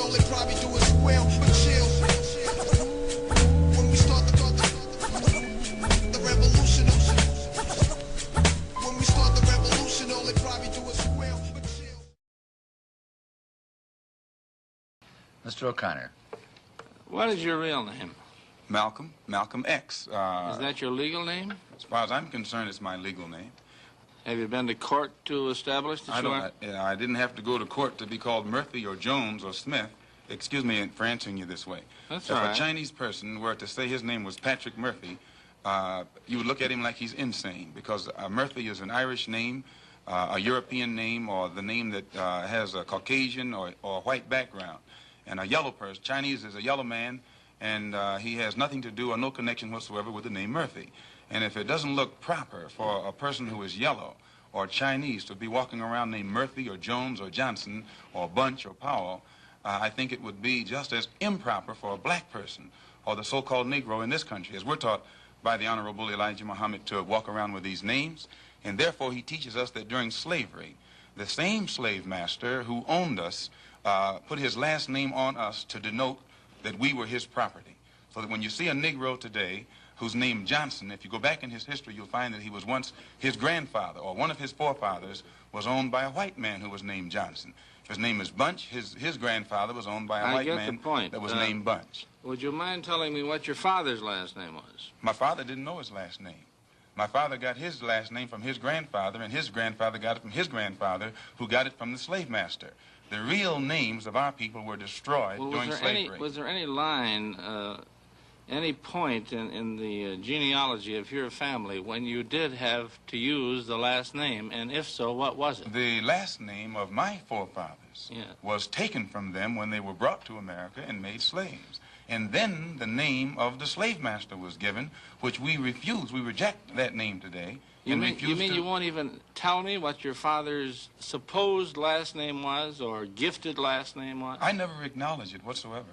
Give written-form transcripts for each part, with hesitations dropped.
all they probably do is squeal, but chill. When we start the revolution, when we start the revolution, all they probably do is squeal, but chill. Mr. O'Connor. What is your real name? Malcolm X. Is that your legal name? As far as I'm concerned, it's my legal name. Have you been to court to establish that you are? I didn't have to go to court to be called Murphy or Jones or Smith. Excuse me for answering you this way. That's all right. If a Chinese person were to say his name was Patrick Murphy, you would look at him like he's insane, because Murphy is an Irish name, a European name, or the name that has a Caucasian or white background. And a yellow person, Chinese is a yellow man, and he has nothing to do or no connection whatsoever with the name Murphy. And if it doesn't look proper for a person who is yellow or Chinese to be walking around named Murphy or Jones or Johnson or Bunch or Powell, I think it would be just as improper for a black person or the so-called Negro in this country, as we're taught by the Honorable Elijah Muhammad to walk around with these names. And therefore he teaches us that during slavery, the same slave master who owned us put his last name on us to denote that we were his property. So that when you see a Negro today who's named Johnson, if you go back in his history, you'll find that he was once his grandfather, or one of his forefathers was owned by a white man who was named Johnson. If his name is Bunch, his grandfather was owned by a white man that was named Bunch. Would you mind telling me what your father's last name was? My father didn't know his last name. My father got his last name from his grandfather, and his grandfather got it from his grandfather, who got it from the slave master. The real names of our people were destroyed during slavery. Was there any line, any point in the genealogy of your family when you did have to use the last name, and if so, what was it? The last name of my forefathers was taken from them when they were brought to America and made slaves. And then the name of the slave master was given, which we refuse. We reject that name today. You mean you won't even tell me what your father's supposed last name was or gifted last name was? I never acknowledge it whatsoever.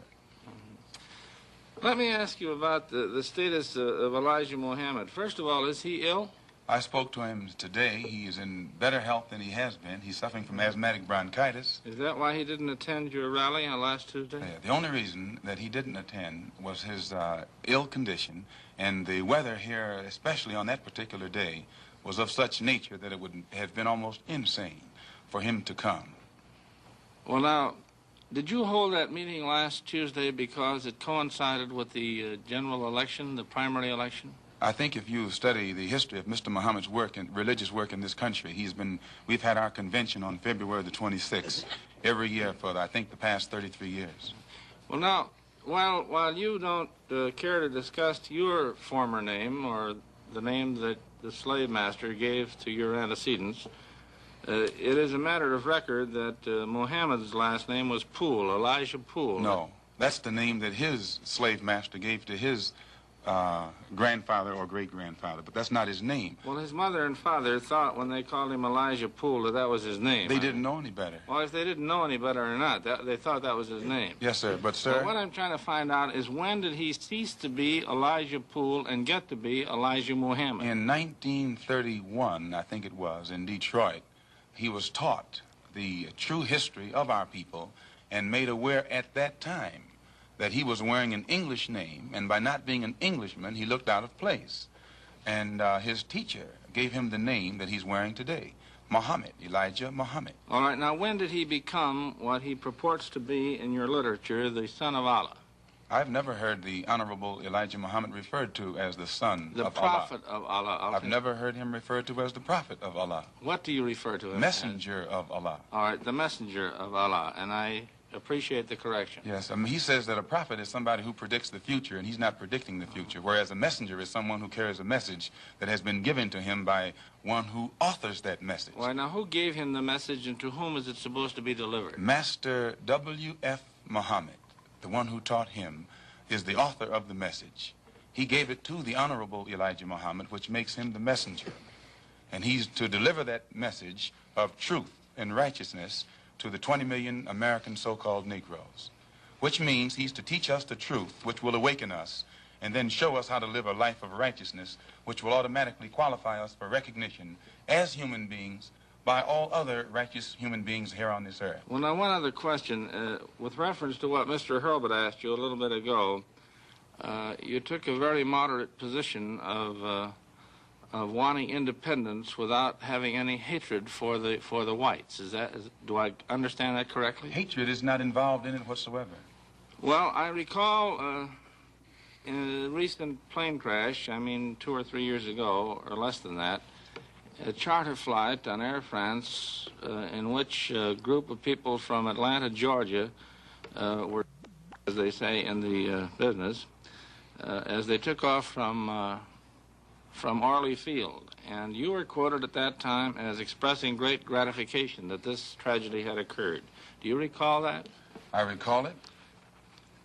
Let me ask you about the status of Elijah Muhammad. First of all, is he ill? I spoke to him today. He is in better health than he has been. He's suffering from asthmatic bronchitis. Is that why he didn't attend your rally on last Tuesday? The only reason that he didn't attend was his ill condition, and the weather here, especially on that particular day, was of such nature that it would have been almost insane for him to come. Well, now, did you hold that meeting last Tuesday because it coincided with the general election, the primary election? I think if you study the history of Mr. Muhammad's work and religious work in this country, we've had our convention on February the 26th every year for, I think, the past 33 years. Well, now, while you don't care to discuss your former name or the name that the slave master gave to your antecedents, it is a matter of record that Muhammad's last name was Poole, Elijah Poole. No, that's the name that his slave master gave to his grandfather or great-grandfather, but that's not his name. Well, his mother and father thought when they called him Elijah Poole that was his name. They didn't know any better. Well, if they didn't know any better or not, they thought that was his name. Yes, sir, but sir... So what I'm trying to find out is when did he cease to be Elijah Poole and get to be Elijah Muhammad? In 1931, I think it was, in Detroit, he was taught the true history of our people and made aware at that time that he was wearing an English name, and by not being an Englishman, he looked out of place. And his teacher gave him the name that he's wearing today, Muhammad, Elijah Muhammad. All right, now when did he become what he purports to be in your literature, the son of Allah? I've never heard the Honorable Elijah Muhammad referred to as the son of Allah. The prophet of Allah. I've never heard him referred to as the prophet of Allah. What do you refer to him Messenger of Allah. All right, the messenger of Allah, and I appreciate the correction. Yes, I mean, he says that a prophet is somebody who predicts the future, and he's not predicting the future, whereas a messenger is someone who carries a message that has been given to him by one who authors that message. Well, now, who gave him the message, and to whom is it supposed to be delivered? Master W.F. Muhammad, the one who taught him, is the author of the message. He gave it to the Honorable Elijah Muhammad, which makes him the messenger. And he's to deliver that message of truth and righteousness to the 20 million American so-called Negroes, which means he's to teach us the truth, which will awaken us, and then show us how to live a life of righteousness, which will automatically qualify us for recognition as human beings by all other righteous human beings here on this earth. Well, now, one other question. With reference to what Mr. Hurlbut asked you a little bit ago, you took a very moderate position of wanting independence without having any hatred for the whites. Do I understand that correctly? Hatred is not involved in it whatsoever. Well, I recall in a recent plane crash, I mean 2 or 3 years ago, or less than that, a charter flight on Air France in which a group of people from Atlanta, Georgia, were, as they say in the business, as they took off from Orly Field. And you were quoted at that time as expressing great gratification that this tragedy had occurred. Do you recall that? I recall it.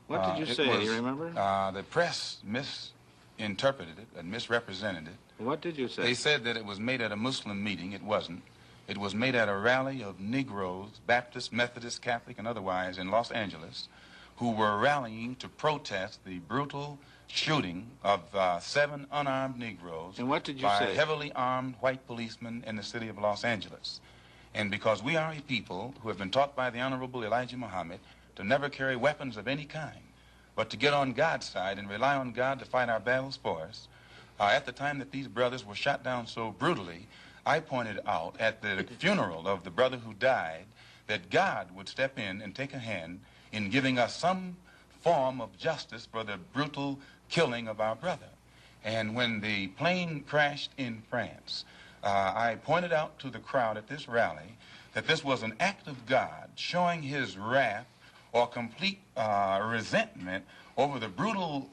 What did you say? Do you remember? The press misinterpreted it and misrepresented it. What did you say? They said that it was made at a Muslim meeting. It wasn't. It was made at a rally of Negroes, Baptist, Methodist, Catholic, and otherwise in Los Angeles, who were rallying to protest the brutal shooting of 7 unarmed Negroes and what did you by say? heavily armed white policemen in the city of Los Angeles. And because we are a people who have been taught by the Honorable Elijah Muhammad to never carry weapons of any kind, but to get on God's side and rely on God to fight our battles for us, at the time that these brothers were shot down so brutally, I pointed out at the funeral of the brother who died that God would step in and take a hand in giving us some form of justice for the brutal killing of our brother. And when the plane crashed in France, I pointed out to the crowd at this rally that this was an act of God showing his wrath or complete resentment over the brutal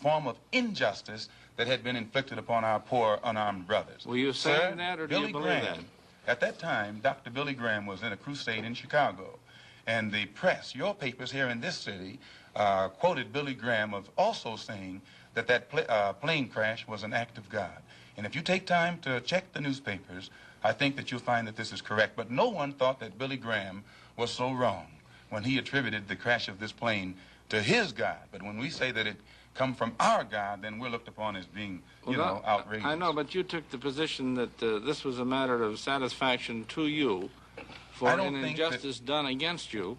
form of injustice that had been inflicted upon our poor unarmed brothers. Were you saying that, or do you believe that? At that time, Dr. Billy Graham was in a crusade in Chicago, and the press, your papers here in this city, quoted Billy Graham of also saying that that plane crash was an act of God. And if you take time to check the newspapers, I think that you'll find that this is correct. But no one thought that Billy Graham was so wrong when he attributed the crash of this plane to his God. But when we say that it come from our God, then we're looked upon as being, outrageous. I know, but you took the position that this was a matter of satisfaction to you for an injustice done against you,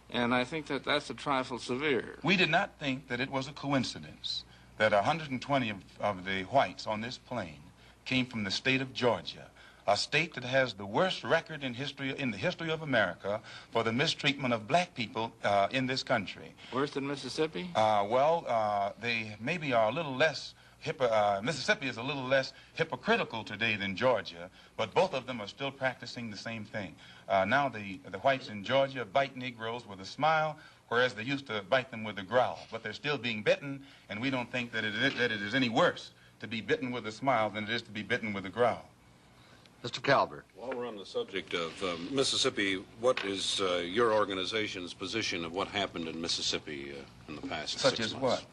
and I think that that's a trifle severe. We did not think that it was a coincidence that 120 of the whites on this plane came from the state of Georgia, a state that has the worst record in the history of America for the mistreatment of black people in this country. Worse than Mississippi? They maybe are a little less, Mississippi is a little less hypocritical today than Georgia, but both of them are still practicing the same thing. Now the whites in Georgia bite Negroes with a smile, whereas they used to bite them with a growl. But they're still being bitten, and we don't think that it is any worse to be bitten with a smile than it is to be bitten with a growl. Mr. Calvert. While we're on the subject of Mississippi, what is your organization's position of what happened in Mississippi in the past 6 months? Such as what?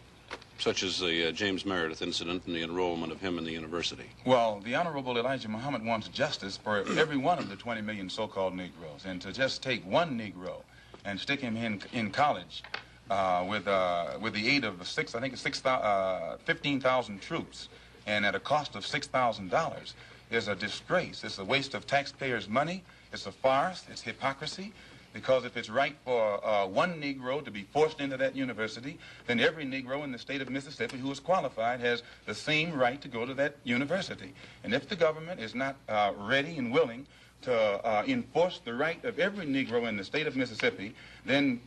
Such as the James Meredith incident and the enrollment of him in the university. Well, the Honorable Elijah Muhammad wants justice for every one of the 20 million so-called Negroes. And to just take one Negro and stick him in college with the aid of 15,000 troops and at a cost of $6,000 is a disgrace. It's a waste of taxpayers' money. It's a farce. It's hypocrisy. Because if it's right for one Negro to be forced into that university, then every Negro in the state of Mississippi who is qualified has the same right to go to that university. And if the government is not ready and willing to enforce the right of every Negro in the state of Mississippi, then,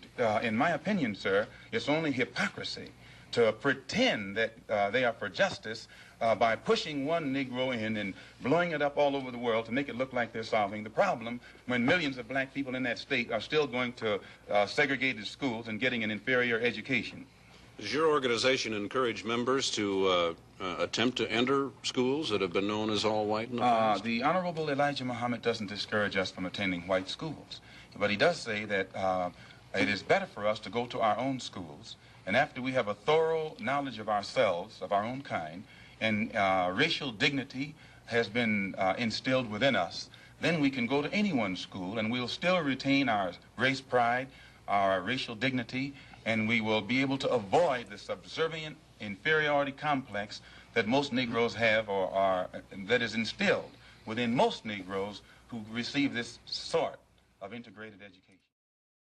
in my opinion, sir, it's only hypocrisy to pretend that they are for justice by pushing one Negro in and blowing it up all over the world to make it look like they're solving the problem when millions of black people in that state are still going to segregated schools and getting an inferior education. Does your organization encourage members to attempt to enter schools that have been known as all white in the past? The Honorable Elijah Muhammad doesn't discourage us from attending white schools, but he does say that it is better for us to go to our own schools, and after we have a thorough knowledge of ourselves, of our own kind, and racial dignity has been instilled within us, then we can go to anyone's school and we'll still retain our race pride, our racial dignity, and we will be able to avoid the subservient inferiority complex that most Negroes have or that is instilled within most Negroes who receive this sort of integrated education.